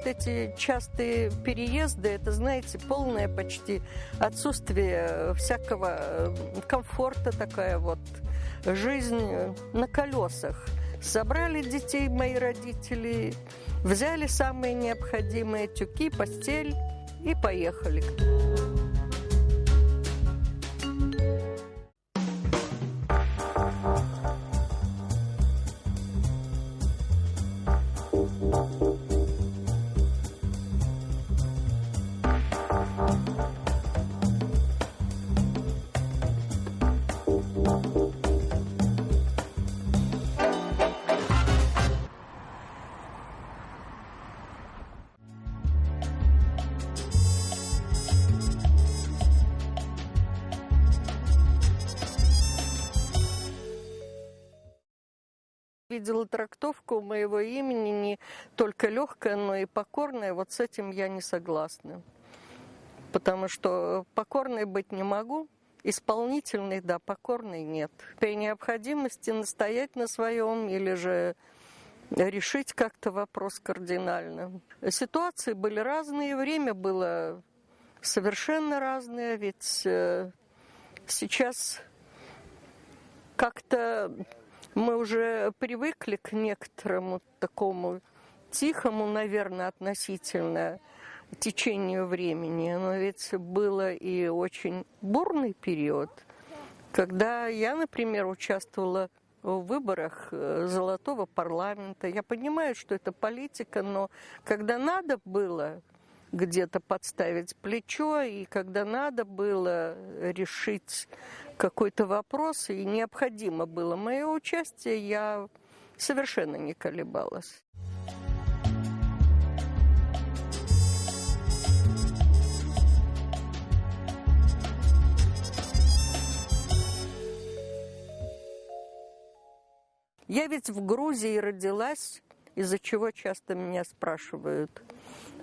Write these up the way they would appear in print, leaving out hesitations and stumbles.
вот эти частые переезды, это, знаете, полное почти отсутствие всякого комфорта, такая вот жизнь на колесах. Собрали детей мои родители, взяли самые необходимые тюки, постель и поехали. Видела трактовку моего имени не только легкая, но и покорная. Вот с этим я не согласна. Потому что покорной быть не могу, исполнительной, да, покорной нет. При необходимости настоять на своем или же решить как-то вопрос кардинально. Ситуации были разные, время было совершенно разное, ведь сейчас как-то мы уже привыкли к некоторому такому тихому, наверное, относительно течению времени. Но ведь было и очень бурный период, когда я, например, участвовала в выборах Золотого парламента. Я понимаю, что это политика, но когда надо было где-то подставить плечо, и когда надо было решить какой-то вопрос, и необходимо было мое участие, я совершенно не колебалась. Я ведь в Грузии родилась, из-за чего часто меня спрашивают,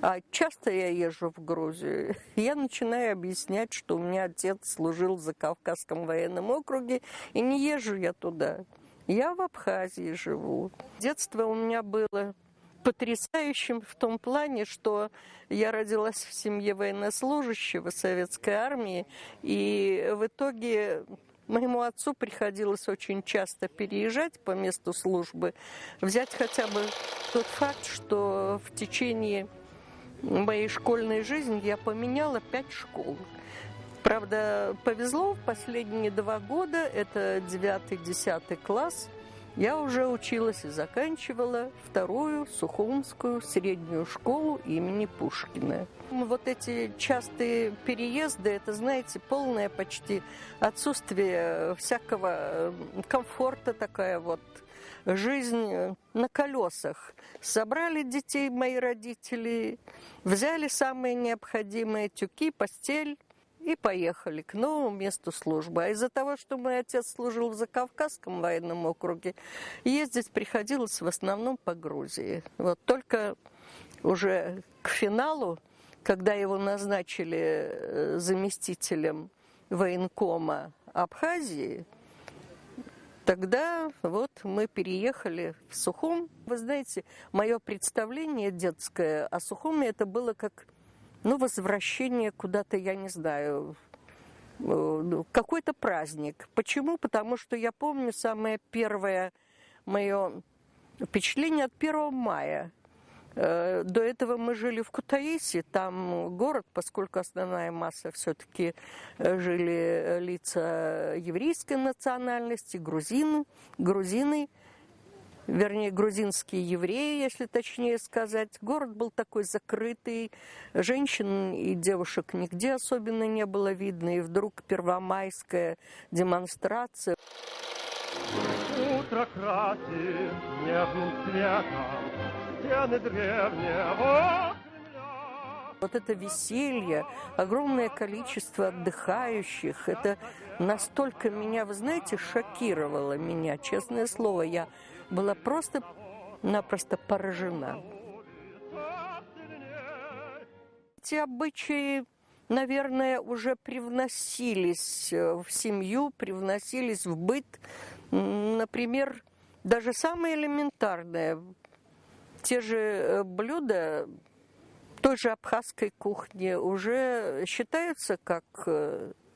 а часто я езжу в Грузию. Я начинаю объяснять, что у меня отец служил в Закавказском военном округе, и не езжу я туда. Я в Абхазии живу. Детство у меня было потрясающим в том плане, что я родилась в семье военнослужащего Советской армии, и в итоге моему отцу приходилось очень часто переезжать по месту службы. Взять хотя бы тот факт, что в течение моей школьной жизни я поменяла 5 школ. Правда, повезло, в последние 2 года, это 9-10 класс, я уже училась и заканчивала 2-ю Сухумскую среднюю школу имени Пушкина. Вот эти частые переезды, это, знаете, полное почти отсутствие всякого комфорта, такая вот жизнь на колесах. Собрали детей мои родители, взяли самые необходимые тюки, постель и поехали к новому месту службы. А из-за того, что мой отец служил в Закавказском военном округе, ездить приходилось в основном по Грузии. Вот только уже к финалу, когда его назначили заместителем военкома Абхазии, тогда вот мы переехали в Сухум. Вы знаете, мое представление детское о Сухуме это было как возвращение куда-то, я не знаю, какой-то праздник. Почему? Потому что я помню самое первое мое впечатление от 1 мая. До этого мы жили в Кутаиси, там город, поскольку основная масса все-таки жили лица еврейской национальности, грузины, вернее, грузинские евреи, если точнее сказать. Город был такой закрытый, женщин и девушек нигде особенно не было видно, и вдруг первомайская демонстрация. Утро красит нежным цветом стены древнего Кремля. Вот это веселье, огромное количество отдыхающих, это настолько меня, вы знаете, шокировало меня, честное слово, я была просто-напросто поражена. Эти обычаи, наверное, уже привносились в семью, привносились в быт. Например, даже самое элементарное, те же блюда, той же абхазской кухне уже считаются как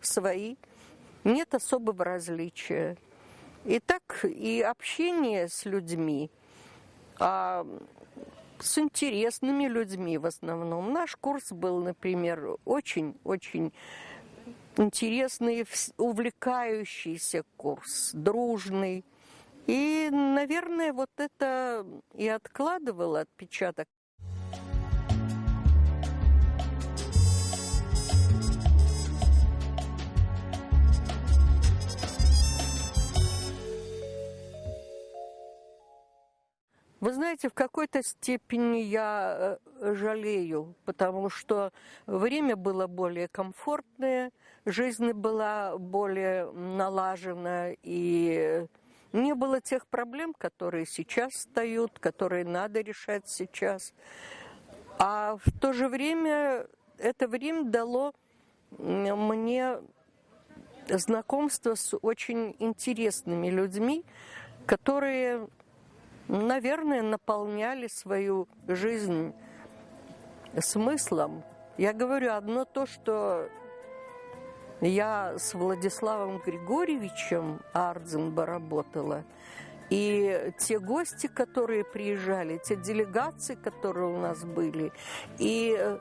свои, нет особого различия. И так и общение с людьми, с интересными людьми в основном. Наш курс был, например, очень-очень интересный, увлекающийся курс, дружный. И, наверное, вот это и откладывало отпечаток. Вы знаете, в какой-то степени я жалею, потому что время было более комфортное, жизнь была более налажена, и не было тех проблем, которые сейчас встают, которые надо решать сейчас. А в то же время это время дало мне знакомство с очень интересными людьми, которые, наверное, наполняли свою жизнь смыслом. Я говорю одно то, что я с Владиславом Григорьевичем Ардзинба работала, и те гости, которые приезжали, те делегации, которые у нас были, и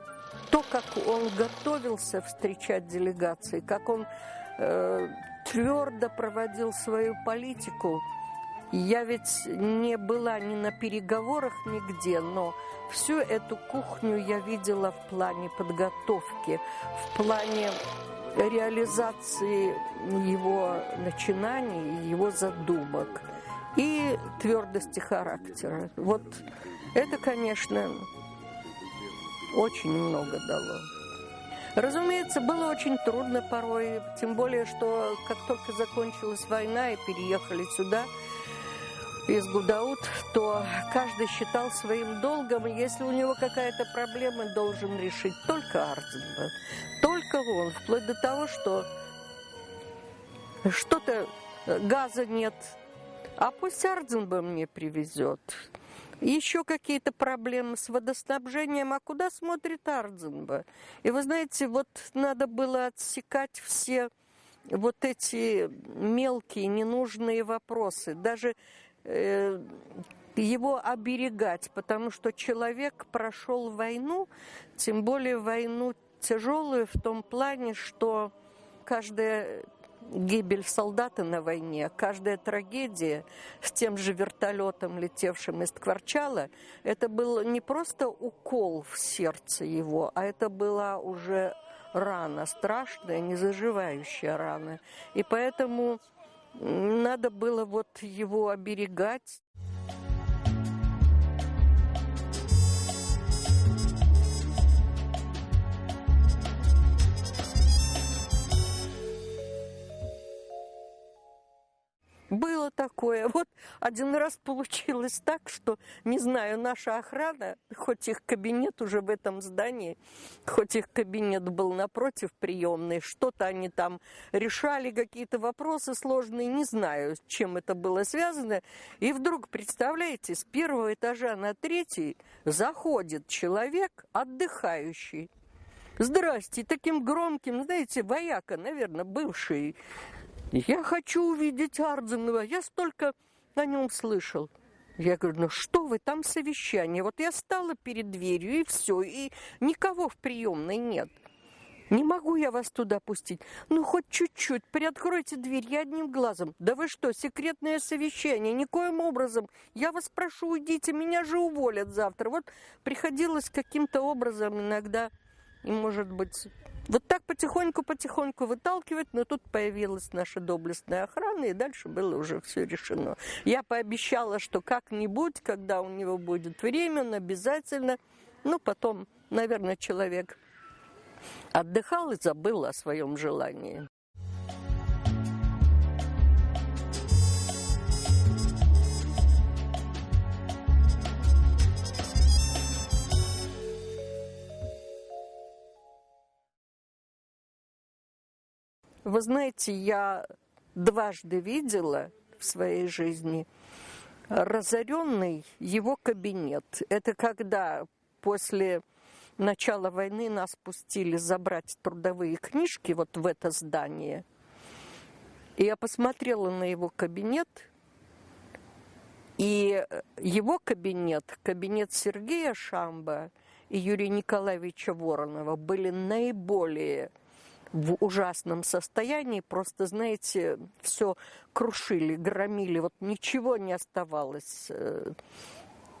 то, как он готовился встречать делегации, как он твердо проводил свою политику. Я ведь не была ни на переговорах нигде, но всю эту кухню я видела в плане подготовки, в плане реализации его начинаний, его задумок и твердости характера. Вот это, конечно, очень много дало. Разумеется, было очень трудно порой, тем более, что как только закончилась война и переехали сюда, из Гудаут, то каждый считал своим долгом, если у него какая-то проблема, должен решить только Ардзинба, только он, вплоть до того, что что-то газа нет, а пусть Ардзинба мне привезет. Еще какие-то проблемы с водоснабжением, а куда смотрит Ардзинба? И вы знаете, вот надо было отсекать все вот эти мелкие ненужные вопросы, даже его оберегать, потому что человек прошел войну, тем более войну тяжелую в том плане, что каждая гибель солдата на войне, каждая трагедия с тем же вертолетом, летевшим из Ткварчала, это был не просто укол в сердце его, а это была уже рана, страшная, незаживающая рана. И поэтому надо было вот его оберегать. Было такое. Вот один раз получилось так, что, не знаю, наша охрана, хоть их кабинет уже в этом здании, хоть их кабинет был напротив приемной, что-то они там решали, какие-то вопросы сложные, не знаю, с чем это было связано. И вдруг, представляете, с первого этажа на третий заходит человек отдыхающий. Здрасте, таким громким, знаете, вояка, наверное, бывший. Я хочу увидеть Ардзинова, я столько о нем слышал. Я говорю, ну что вы, там совещание. Вот я стала перед дверью, и все, и никого в приемной нет. Не могу я вас туда пустить. Ну, хоть чуть-чуть, приоткройте дверь, я одним глазом. Да вы что, секретное совещание, никоим образом. Я вас прошу, уйдите, меня же уволят завтра. Вот приходилось каким-то образом иногда, и, может быть, вот так потихоньку выталкивать, но тут появилась наша доблестная охрана, и дальше было уже все решено. Я пообещала, что как-нибудь, когда у него будет время, он обязательно, ну, потом, наверное, человек отдыхал и забыл о своем желании. Вы знаете, я дважды видела в своей жизни разоренный его кабинет. Это когда после начала войны нас пустили забрать трудовые книжки вот в это здание. И я посмотрела на его кабинет, и его кабинет, кабинет Сергея Шамба и Юрия Николаевича Воронова были наиболее в ужасном состоянии. Просто, знаете, все крушили, громили, вот ничего не оставалось в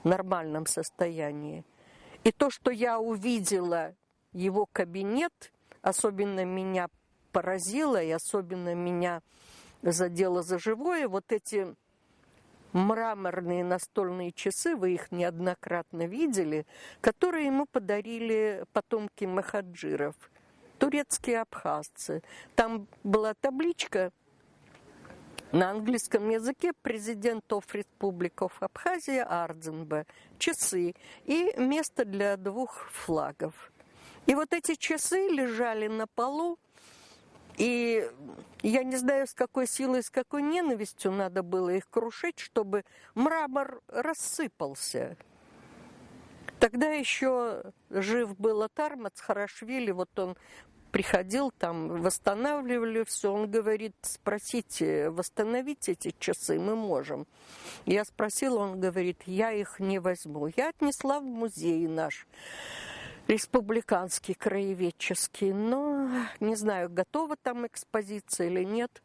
нормальном состоянии. И то, что я увидела его кабинет, особенно меня поразило и особенно меня задело за живое, вот эти мраморные настольные часы, вы их неоднократно видели, которые ему подарили потомки махаджиров, турецкие абхазцы. Там была табличка на английском языке «Президент of Republic of Abkhazia Ардзенбе», часы и место для 2 флагов. И вот эти часы лежали на полу, и я не знаю, с какой силой, с какой ненавистью надо было их крушить, чтобы мрамор рассыпался. Тогда еще жив был Атар Мацхарашвили, вот он приходил, там восстанавливали все, он говорит, спросите, восстановить эти часы мы можем. Я спросила, он говорит, я их не возьму. Я отнесла в музей наш республиканский, краеведческий, но не знаю, готова там экспозиция или нет.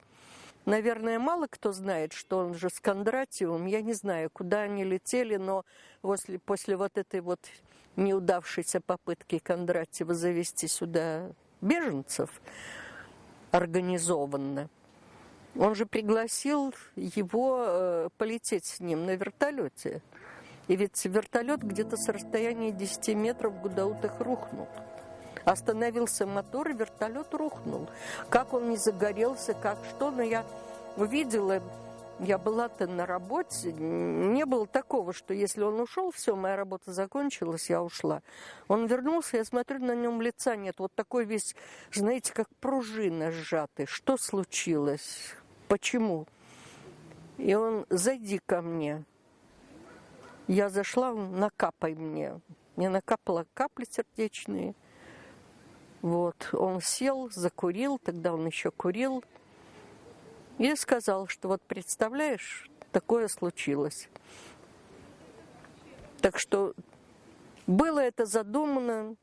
Наверное, мало кто знает, что он же с Кондратьевым. Я не знаю, куда они летели, но после вот этой вот неудавшейся попытки Кондратьева завести сюда беженцев организованно, он же пригласил его полететь с ним на вертолете. И ведь вертолет где-то с расстояния 10 метров в Гудаутах рухнул. Остановился мотор, и вертолет рухнул. Как он не загорелся, как что, но я увидела, я была-то на работе, не было такого, что если он ушел, все, моя работа закончилась, я ушла. Он вернулся, я смотрю, на нем лица нет, вот такой весь, знаете, как пружина сжатый. Что случилось? Почему? И он, зайди ко мне. Я зашла, накапай мне. Мне накапало капли сердечные. Вот, он сел, закурил, тогда он еще курил. И сказал, что вот представляешь, такое случилось. Так что было это задумано,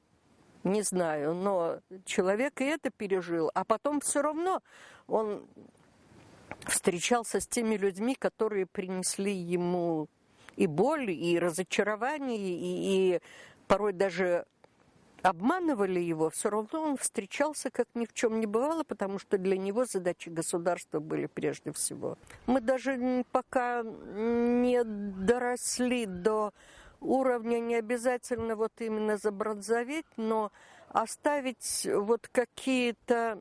не знаю, но человек и это пережил. А потом все равно он встречался с теми людьми, которые принесли ему и боль, и разочарование, и порой даже обманывали его, все равно он встречался, как ни в чем не бывало, потому что для него задачи государства были прежде всего. Мы даже пока не доросли до уровня, не обязательно вот именно забронзоветь, но оставить вот какие-то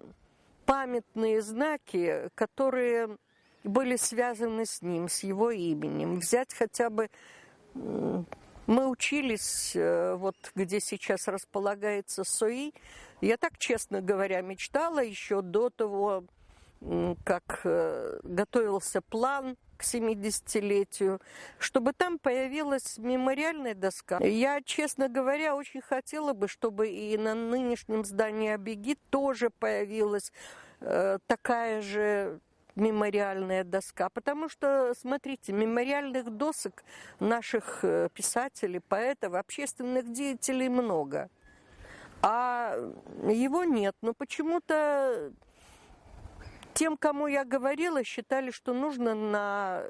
памятные знаки, которые были связаны с ним, с его именем. Взять хотя бы... Мы учились, вот где сейчас располагается СОИ. Я так, честно говоря, мечтала еще до того, как готовился план к 70-летию, чтобы там появилась мемориальная доска. Я, честно говоря, очень хотела бы, чтобы и на нынешнем здании Абиги тоже появилась такая же мемориальная доска, потому что, смотрите, мемориальных досок наших писателей, поэтов, общественных деятелей много, а его нет. Но почему-то тем, кому я говорила, считали, что нужно на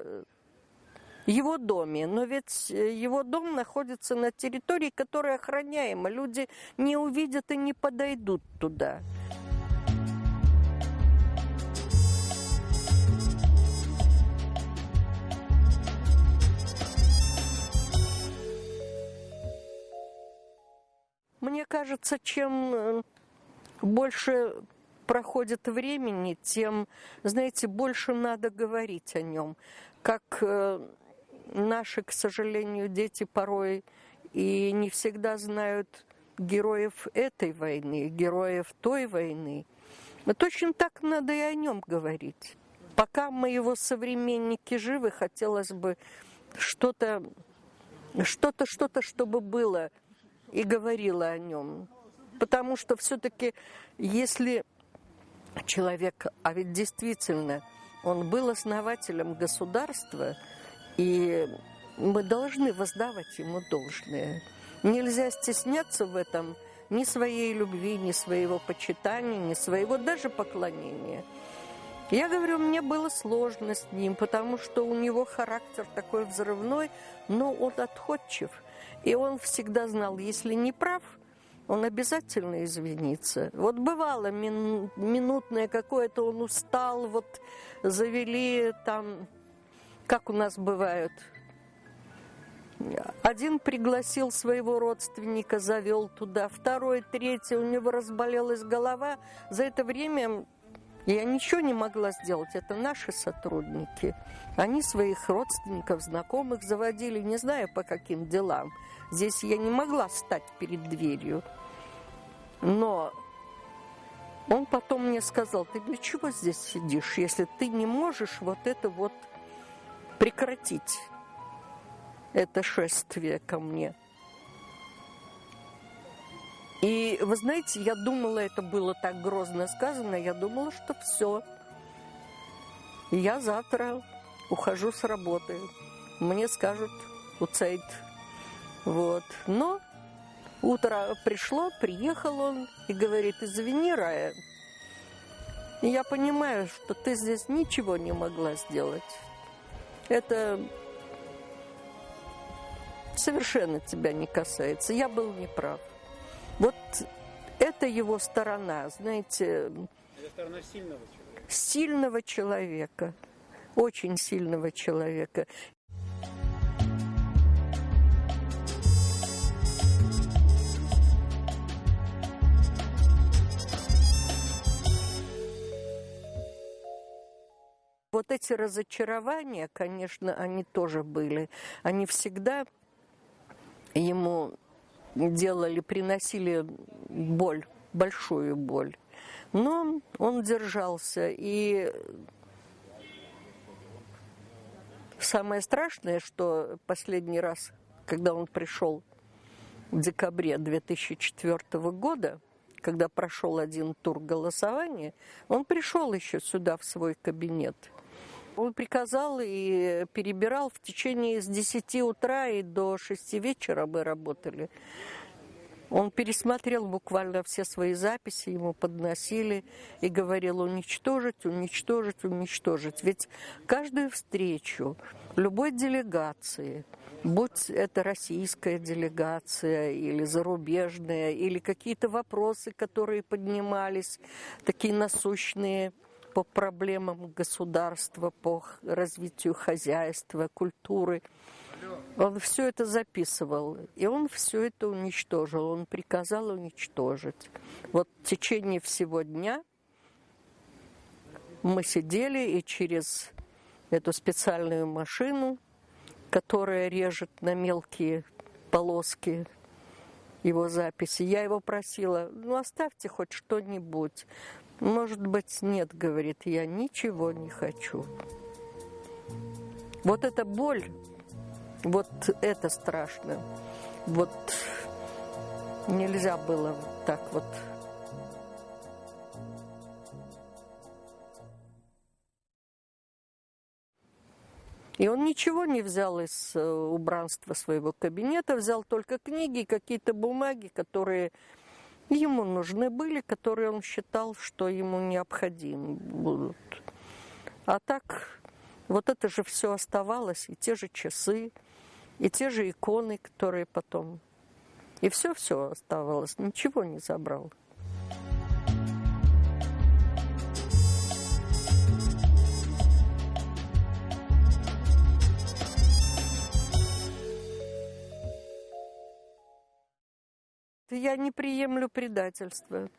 его доме, но ведь его дом находится на территории, которая охраняема, люди не увидят и не подойдут туда. Мне кажется, чем больше проходит времени, тем, знаете, больше надо говорить о нем. Как наши, к сожалению, дети порой и не всегда знают героев этой войны, героев той войны. Но точно так надо и о нем говорить. Пока мы его современники живы, хотелось бы что-то, чтобы было и говорила о нем. Потому что все-таки, если человек, а ведь действительно, он был основателем государства, и мы должны воздавать ему должное. Нельзя стесняться в этом ни своей любви, ни своего почитания, ни своего даже поклонения. Я говорю, мне было сложно с ним, потому что у него характер такой взрывной, но он отходчив. И он всегда знал, если не прав, он обязательно извинится. Вот бывало минутное какое-то, он устал, вот завели там, как у нас бывает. Один пригласил своего родственника, завел туда, второй, третий, у него разболелась голова. За это время я ничего не могла сделать, это наши сотрудники. Они своих родственников, знакомых заводили, не знаю по каким делам. Здесь я не могла встать перед дверью. Но он потом мне сказал, ты для чего здесь сидишь, если ты не можешь вот это вот прекратить, это шествие ко мне. И вы знаете, я думала, это было так грозно сказано, я думала, что все. Я завтра ухожу с работы. Мне скажут, уцейт. Вот. Но утро пришло, приехал он и говорит, извини, Рая, я понимаю, что ты здесь ничего не могла сделать. Это совершенно тебя не касается. Я был неправ. Вот это его сторона, знаете... Это сторона сильного человека. Сильного человека. Очень сильного человека. Вот эти разочарования, конечно, они тоже были. Они всегда ему делали, приносили боль, большую боль. Но он держался. И самое страшное, что последний раз, когда он пришел в декабре 2004 года, когда прошел один тур голосования, он пришел еще сюда, в свой кабинет. Он приказал и перебирал в течение с 10 утра и до 6 вечера мы работали. Он пересмотрел буквально все свои записи, ему подносили и говорил уничтожить, уничтожить, уничтожить. Ведь каждую встречу любой делегации, будь это российская делегация или зарубежная, или какие-то вопросы, которые поднимались, такие насущные, по проблемам государства, по развитию хозяйства, культуры. Он все это записывал, и он все это уничтожил, он приказал уничтожить. Вот в течение всего дня мы сидели, и через эту специальную машину, которая режет на мелкие полоски его записи, я его просила, ну оставьте хоть что-нибудь. Может быть, нет, говорит, я ничего не хочу. Вот эта боль, вот это страшно. Вот нельзя было так вот. И он ничего не взял из убранства своего кабинета, взял только книги, какие-то бумаги, которые ему нужны были, которые он считал, что ему необходимы будут. А так, вот это же все оставалось, и те же часы, и те же иконы, которые потом. И все-все оставалось, ничего не забрал. Я не приемлю предательства.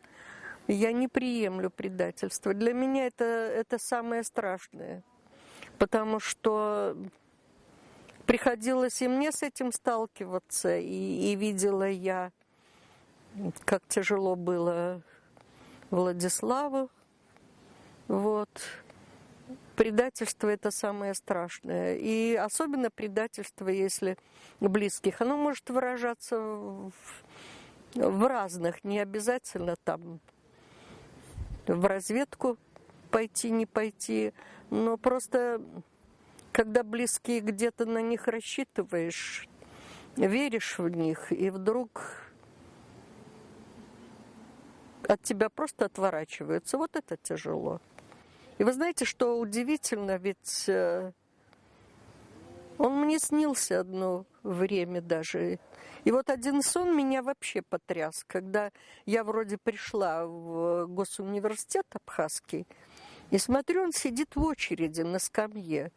Я не приемлю предательства. Для меня это самое страшное. Потому что приходилось и мне с этим сталкиваться, и видела я, как тяжело было Владиславу. Вот. Предательство – это самое страшное. И особенно предательство, если близких. Оно может выражаться в разных, не обязательно там в разведку пойти, не пойти, но просто когда близкие где-то на них рассчитываешь, веришь в них, и вдруг от тебя просто отворачиваются. Вот это тяжело. И вы знаете, что удивительно, ведь он мне снился одно время даже. И вот один сон меня вообще потряс, когда я вроде пришла в госуниверситет абхазский, и смотрю, он сидит в очереди на скамье.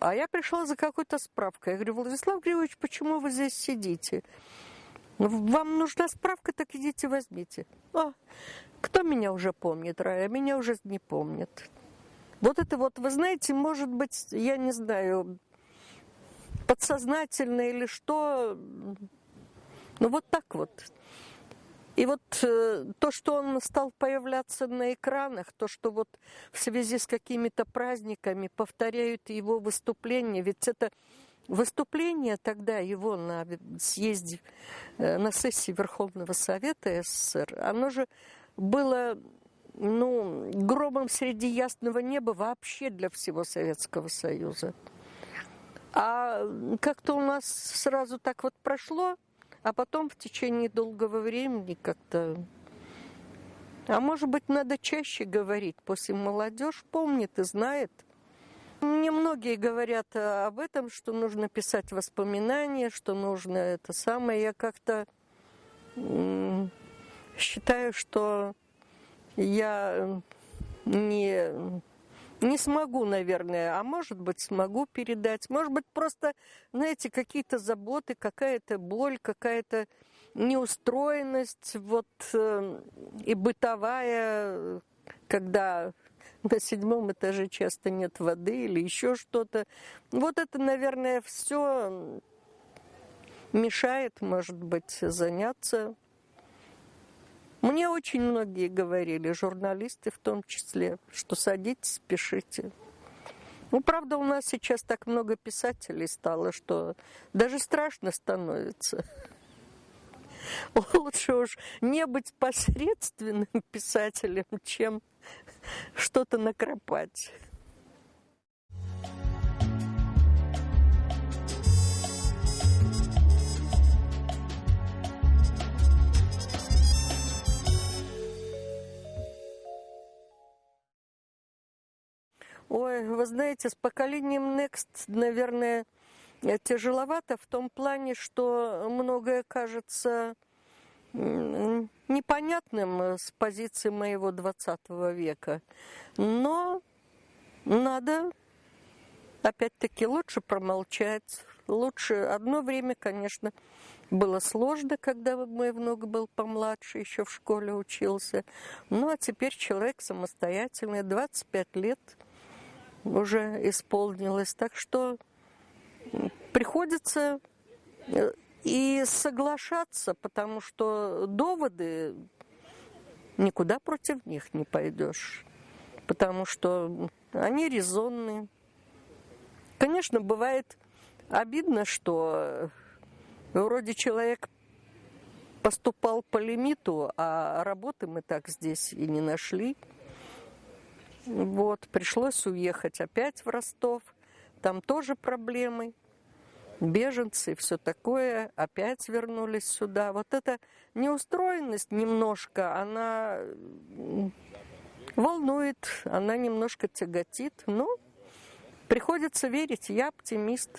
А я пришла за какой-то справкой. Я говорю: Владислав Григорьевич, почему вы здесь сидите? Вам нужна справка, так идите возьмите. Кто меня уже помнит, Рая? Меня уже не помнят. Вот это вот, вы знаете, может быть, я не знаю, подсознательно или что, ну вот так вот. И вот то, что он стал появляться на экранах, то, что вот в связи с какими-то праздниками повторяют его выступления, ведь это выступление тогда его на съезде, на сессии Верховного Совета СССР, оно же было, ну, громом среди ясного неба вообще для всего Советского Союза. А как-то у нас сразу так вот прошло, а потом в течение долгого времени как-то... А может быть, надо чаще говорить, пусть и молодежь помнит и знает. Мне многие говорят об этом, что нужно писать воспоминания, что нужно это самое. Я как-то считаю, что я не смогу, наверное, а может быть, смогу передать. Может быть, просто, знаете, какие-то заботы, какая-то боль, какая-то неустроенность, вот, и бытовая, когда на 7-м этаже часто нет воды или еще что-то. Вот это, наверное, все мешает, может быть, заняться. Мне очень многие говорили, журналисты в том числе, что садитесь, пишите. Ну, правда, у нас сейчас так много писателей стало, что даже страшно становится. Лучше уж не быть посредственным писателем, чем что-то накропать. Ой, вы знаете, с поколением Next, наверное, тяжеловато в том плане, что многое кажется непонятным с позиции моего 20 века. Но надо, опять-таки, лучше промолчать. Лучше. Одно время, конечно, было сложно, когда мой внук был помладше, еще в школе учился. Ну, а теперь человек самостоятельный, 25 лет уже исполнилось. Так что приходится и соглашаться, потому что доводы, никуда против них не пойдешь, потому что они резонные. Конечно, бывает обидно, что вроде человек поступал по лимиту, а работы мы так здесь и не нашли. Вот, пришлось уехать опять в Ростов, там тоже проблемы. Беженцы, все такое, опять вернулись сюда. Вот эта неустроенность немножко, она волнует, она немножко тяготит. Но приходится верить, я оптимист.